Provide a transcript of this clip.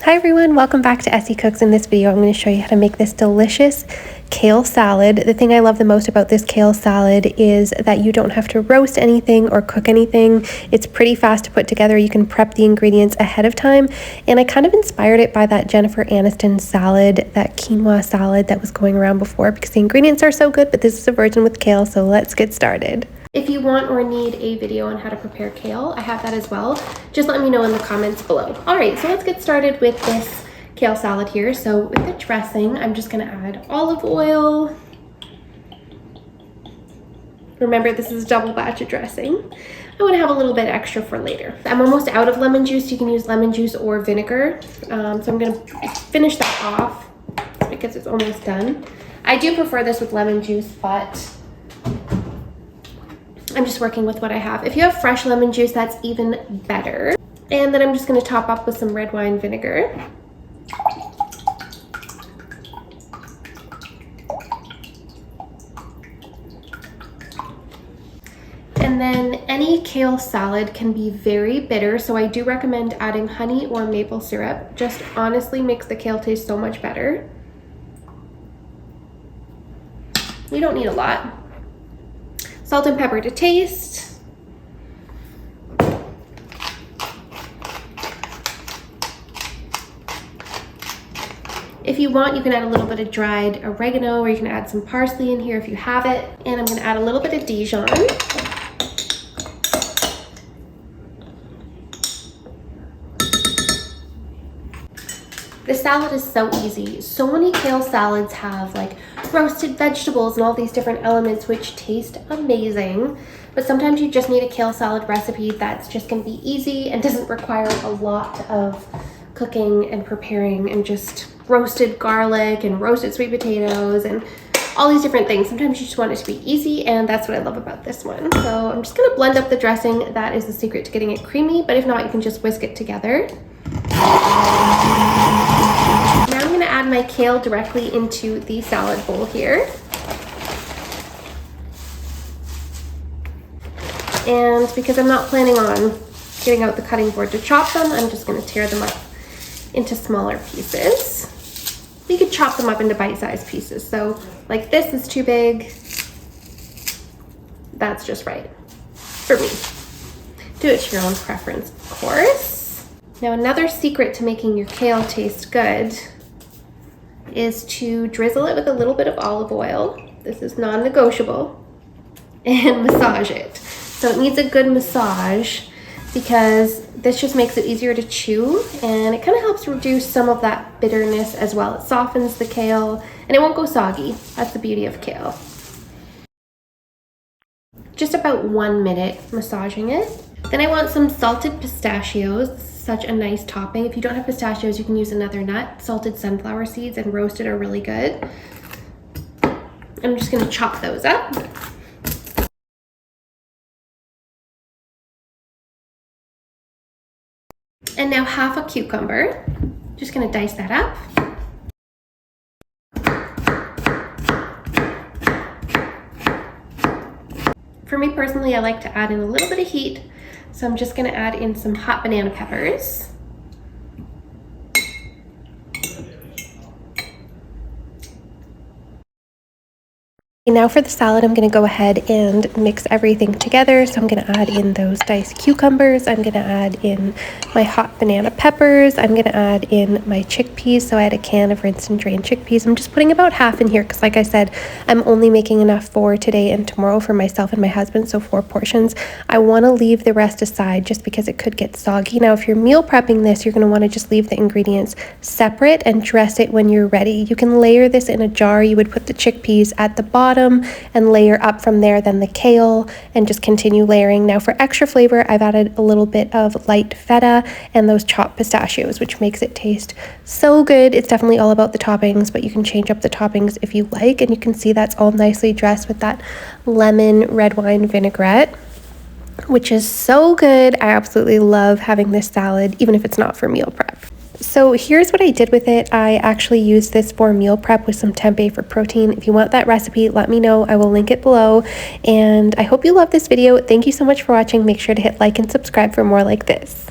Hi everyone, welcome back to Essie Cooks. In this video, I'm going to show you how to make this delicious kale salad. The thing I love the most about this kale salad is that you don't have to roast anything or cook anything. It's pretty fast to put together. You can prep the ingredients ahead of time. And I kind of inspired it by that Jennifer Aniston salad, that quinoa salad that was going around before, because the ingredients are so good, but this is a version with kale, so let's get started. If you want or need a video on how to prepare kale, I have that as well. Just let me know in the comments below. All right, so let's get started with this kale salad here. So with the dressing, I'm just gonna add olive oil. Remember, this is a double batch of dressing. I wanna have a little bit extra for later. I'm almost out of lemon juice. You can use lemon juice or vinegar. So I'm gonna finish that off because it's almost done. I do prefer this with lemon juice, but I'm just working with what I have. If you have fresh lemon juice, that's even better. And then I'm just gonna top up with some red wine vinegar. And then any kale salad can be very bitter, so I do recommend adding honey or maple syrup. Just honestly makes the kale taste so much better. You don't need a lot. Salt and pepper to taste. If you want, you can add a little bit of dried oregano, or you can add some parsley in here if you have it. And I'm gonna add a little bit of Dijon. This salad is so easy. So many kale salads have like roasted vegetables and all these different elements which taste amazing. But sometimes you just need a kale salad recipe that's just gonna be easy and doesn't require a lot of cooking and preparing, and just roasted garlic and roasted sweet potatoes and all these different things. Sometimes you just want it to be easy, and that's what I love about this one. So I'm just gonna blend up the dressing. That is the secret to getting it creamy, but if not, you can just whisk it together. Now I'm gonna add my kale directly into the salad bowl here. And because I'm not planning on getting out the cutting board to chop them, I'm just gonna tear them up into smaller pieces. You could chop them up into bite-sized pieces. So like this is too big. That's just right for me. Do it to your own preference, of course. Now another secret to making your kale taste good is to drizzle it with a little bit of olive oil. This is non-negotiable. And massage it. So it needs a good massage because this just makes it easier to chew, and it kind of helps reduce some of that bitterness as well. It softens the kale and it won't go soggy. That's the beauty of kale. Just about 1 minute massaging it. Then I want some salted pistachios. Such a nice topping. If you don't have pistachios, you can use another nut. Salted sunflower seeds and roasted are really good. I'm just gonna chop those up. And now half a cucumber. Just gonna dice that up. For me personally, I like to add in a little bit of heat. So I'm just gonna add in some hot banana peppers. Now for the salad, I'm going to go ahead and mix everything together. So I'm going to add in those diced cucumbers. I'm going to add in my hot banana peppers. I'm going to add in my chickpeas. So I had a can of rinsed and drained chickpeas. I'm just putting about half in here because, like I said, I'm only making enough for today and tomorrow for myself and my husband, so 4 portions. I want to leave the rest aside just because it could get soggy. Now, if you're meal prepping this, you're going to want to just leave the ingredients separate and dress it when you're ready. You can layer this in a jar. You would put the chickpeas at the bottom and layer up from there, then the kale, and just continue layering. Now for extra flavor, I've added a little bit of light feta and those chopped pistachios, which makes it taste so good. It's definitely all about the toppings, but you can change up the toppings if you like, and you can see that's all nicely dressed with that lemon red wine vinaigrette, which is so good. I absolutely love having this salad, even if it's not for meal prep. So here's what I did with it. I actually used this for meal prep with some tempeh for protein. If you want that recipe, let me know. I will link it below. And I hope you love this video. Thank you so much for watching. Make sure to hit like and subscribe for more like this.